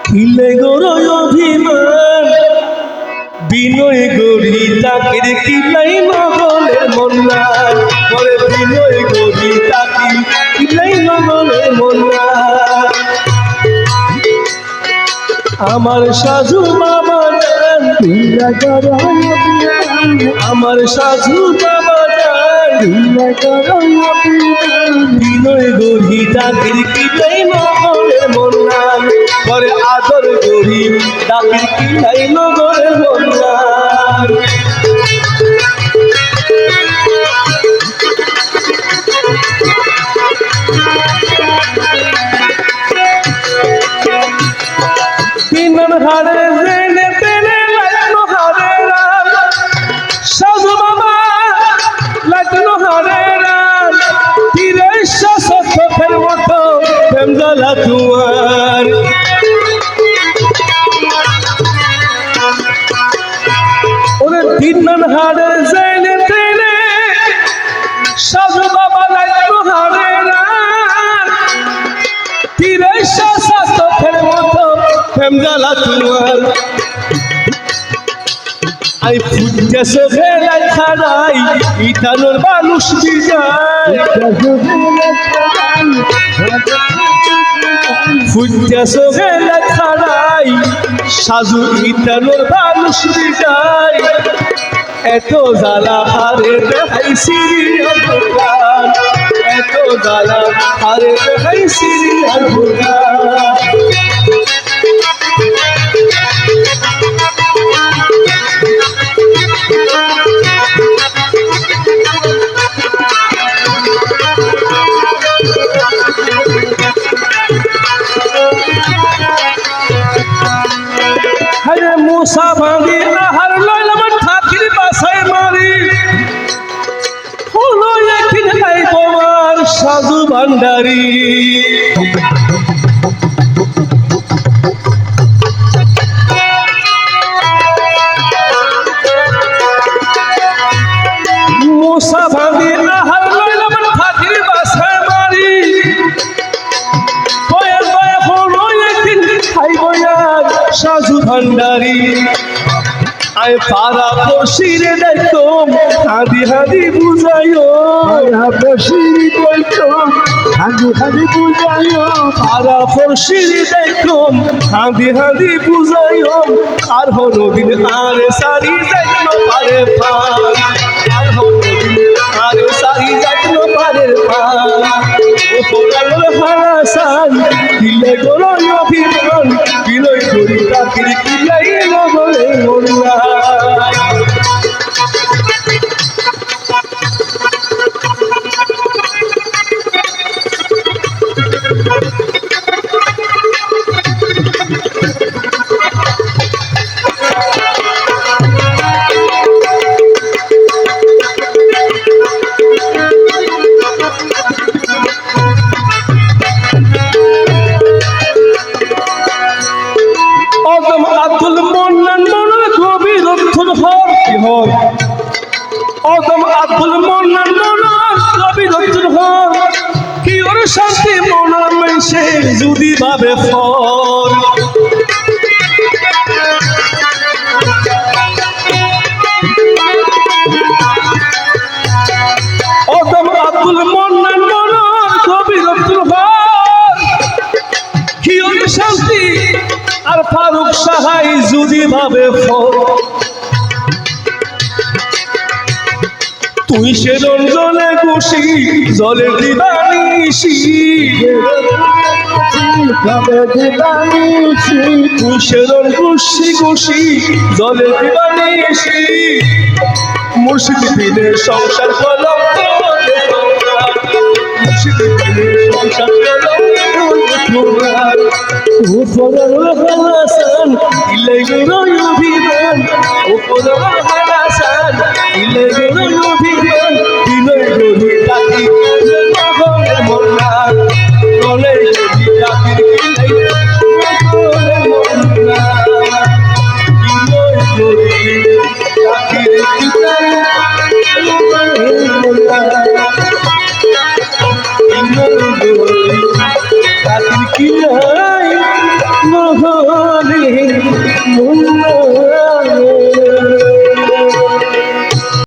খিলে গরয় অভিমান বিনয় গড়ি তাকির কিলাই নগলের মন্নার পরে বিনয় গড়ি তাকি কিলাই নগলের মন্নার আমার সাধু বাবা আমার সাধু বাবা বিনয় গড়ি তাকির কিলাই নগলের মন্নার পরে আদর গড়ি তাকির কিলাই নগলের মন্নার তিনন হারে জেনে তেনে লাগলো হারে রাম সাধু বাবা লাগলো হারে রাম তীরে সত্যের মতো প্রেম জ্বালা তোমার ওরে তিনন হারে জেনে তেনে সাধু বাবা লাগলো হারে রাম তীরে সত্যের মতো প্রেম জ্বালা তোমার আই ফুটে সোভেলা ছাড়াই ইটানোর মানুষ বিজয় ফুটে সোভেলা ছাড়াই সাজু ইটানোর মানুষ বিজয় এত জ্বালা হারে দেখাই সিরিয়াল ভোগান এত জ্বালা হারে দেখাই সিরিয়াল ভোগান হরে মুসা ভাঙি আহার লইলাম ঠাকির বাসায় মারি হলো একদিন নাই তোমার সাধু ভান্ডারি মুসা ভাঙি আহার লইলাম ঠাকির বাসায় মারি সাধু ভান্ডারি আয় পারা পশিরে দেখম হাদি হাদি বুঝাইও পশিরি কইতম হাদি হাদি বুঝাইও পারা পশিরে দেখম হাদি হাদি বুঝাইও আর হনদিন আরে সারি যাইতো পারে পার আর হনদিন আরে সারি যাইতো পারে পার ও পোড়ালো হাসান দিলে গরয় অভিমান বিনয় গড়ি তাকির কিলাই নগলে মন্নার আব্দুল মন্নান মনের গভীর অর্থন হর কি হর অদম আব্দুল মন্নান মনের গভীর অর্থন হর কি ওর শান্তি মনের মেশে যদি ভাবে ফর অদম আব্দুল মন্নান মনের গভীর অর্থন হর কি ওর শান্তি আর ফারুক সাহাই যদি ভাবে ফল তুই সে রঞ্জনে খুশি জলে দিবানিসি তুই সে রন খুশি খুশি জলে দিবানিসি মুর্শিদ বিনে সংসার কলম মুর্শিদ বিনে সংসার কলম হাসান ইলে গরয় অভিমান হাসান ইলে গরয় অভিমান বিনয় গড়ি তাকি নগলে মন্নার নলে গড়ি তাকি নগলে মন্নার বিনয় গড়ি তাকি নগলে মন্নার বিনয় গড়ি তাকি ইলাই নহলে মন